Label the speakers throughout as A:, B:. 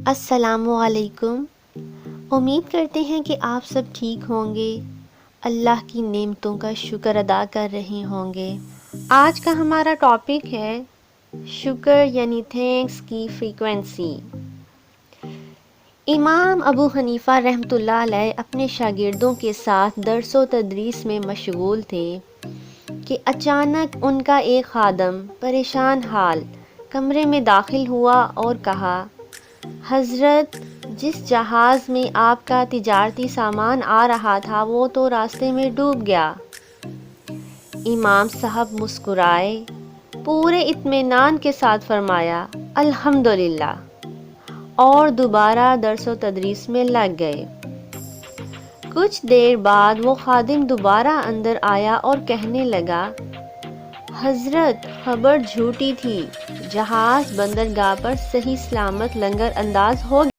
A: السلام علیکم۔ امید کرتے ہیں کہ آپ سب ٹھیک ہوں گے، اللہ کی نعمتوں کا شکر ادا کر رہے ہوں گے۔ آج کا ہمارا ٹاپک ہے شکر یعنی تھینکس کی فریکوینسی۔ امام ابو حنیفہ رحمۃ اللہ علیہ اپنے شاگردوں کے ساتھ درس و تدریس میں مشغول تھے کہ اچانک ان کا ایک خادم پریشان حال کمرے میں داخل ہوا اور کہا، حضرت، جس جہاز میں آپ کا تجارتی سامان آ رہا تھا وہ تو راستے میں ڈوب گیا۔ امام صاحب مسکرائے، پورے اطمینان کے ساتھ فرمایا، الحمدللہ، اور دوبارہ درس و تدریس میں لگ گئے۔ کچھ دیر بعد وہ خادم دوبارہ اندر آیا اور کہنے لگا، حضرت، خبر جھوٹی تھی، جہاز بندرگاہ پر صحیح سلامت لنگر انداز ہو گیا۔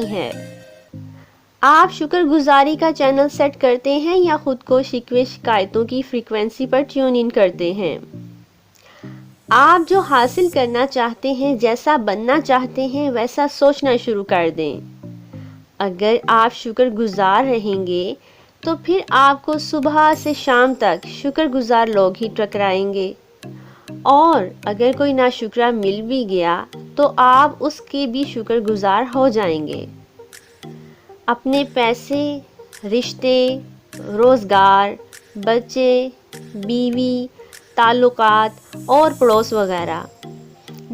A: ہے آپ شکر گزاری کا چینل سیٹ کرتے ہیں یا خود کو شکوے شکایتوں کی فریکوینسی پر ٹیون ان کرتے ہیں؟ آپ جو حاصل کرنا چاہتے ہیں، جیسا بننا چاہتے ہیں، ویسا سوچنا شروع کر دیں۔ اگر آپ شکر گزار رہیں گے تو پھر آپ کو صبح سے شام تک شکر گزار لوگ ہی ٹکرائیں گے، اور اگر کوئی ناشکرا مل بھی گیا تو آپ اس کے بھی شکر گزار ہو جائیں گے۔ اپنے پیسے، رشتے، روزگار، بچے، بیوی، تعلقات اور پڑوس وغیرہ،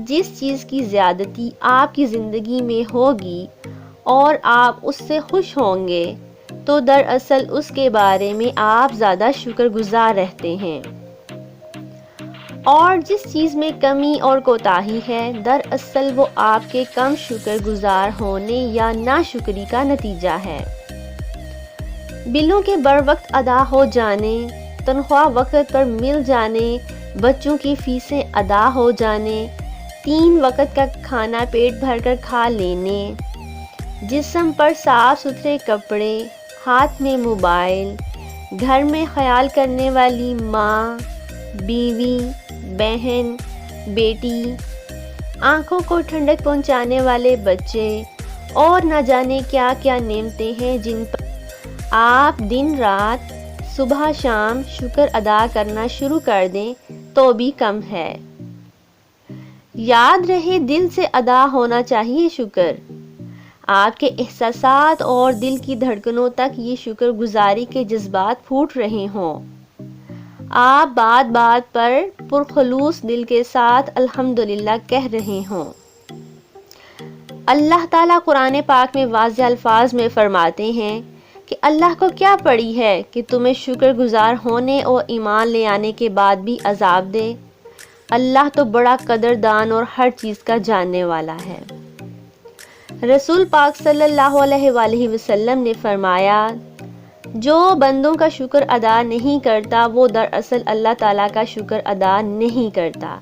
A: جس چیز کی زیادتی آپ کی زندگی میں ہوگی اور آپ اس سے خوش ہوں گے تو دراصل اس کے بارے میں آپ زیادہ شکر گزار رہتے ہیں، اور جس چیز میں کمی اور کوتاہی ہے دراصل وہ آپ کے کم شکر گزار ہونے یا ناشکری کا نتیجہ ہے۔ بلوں کے بروقت ادا ہو جانے، تنخواہ وقت پر مل جانے، بچوں کی فیسیں ادا ہو جانے، 3 وقت کا کھانا پیٹ بھر کر کھا لینے، جسم پر صاف ستھرے کپڑے، ہاتھ میں موبائل، گھر میں خیال کرنے والی ماں، بیوی، بہن، بیٹی، آنکھوں کو ٹھنڈک پہنچانے والے بچے، اور نہ جانے کیا کیا نعمتیں ہیں جن پر آپ دن رات صبح شام شکر ادا کرنا شروع کر دیں تو بھی کم ہے۔ یاد رہے دل سے ادا ہونا چاہیے شکر۔ آپ کے احساسات اور دل کی دھڑکنوں تک یہ شکر گزاری کے جذبات پھوٹ رہے ہوں۔ آپ بات بات پر پرخلوص دل کے ساتھ الحمدللہ کہہ رہے ہوں۔ اللہ تعالیٰ قرآن پاک میں واضح الفاظ میں فرماتے ہیں کہ اللہ کو کیا پڑی ہے کہ تمہیں شکر گزار ہونے اور ایمان لے آنے کے بعد بھی عذاب دے۔ اللہ تو بڑا قدردان اور ہر چیز کا جاننے والا ہے۔ رسول پاک صلی اللہ علیہ وآلہ وسلم نے فرمایا، جو بندوں کا شکر ادا نہیں کرتا وہ دراصل اللہ تعالیٰ کا شکر ادا نہیں کرتا۔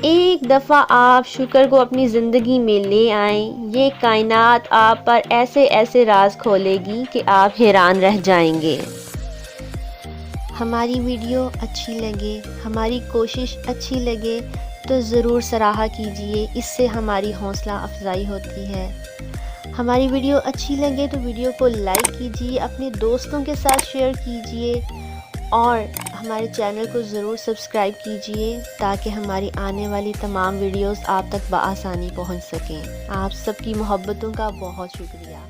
A: ایک دفعہ آپ شکر کو اپنی زندگی میں لے آئیں، یہ کائنات آپ پر ایسے ایسے راز کھولے گی کہ آپ حیران رہ جائیں گے۔ ہماری ویڈیو اچھی لگے، ہماری کوشش اچھی لگے تو ضرور سراہا کیجئے، اس سے ہماری حوصلہ افزائی ہوتی ہے۔ ہماری ویڈیو اچھی لگے تو ویڈیو کو لائک کیجئے، اپنے دوستوں کے ساتھ شیئر کیجئے اور ہمارے چینل کو ضرور سبسکرائب کیجئے تاکہ ہماری آنے والی تمام ویڈیوز آپ تک بآسانی پہنچ سکیں۔ آپ سب کی محبتوں کا بہت شکریہ۔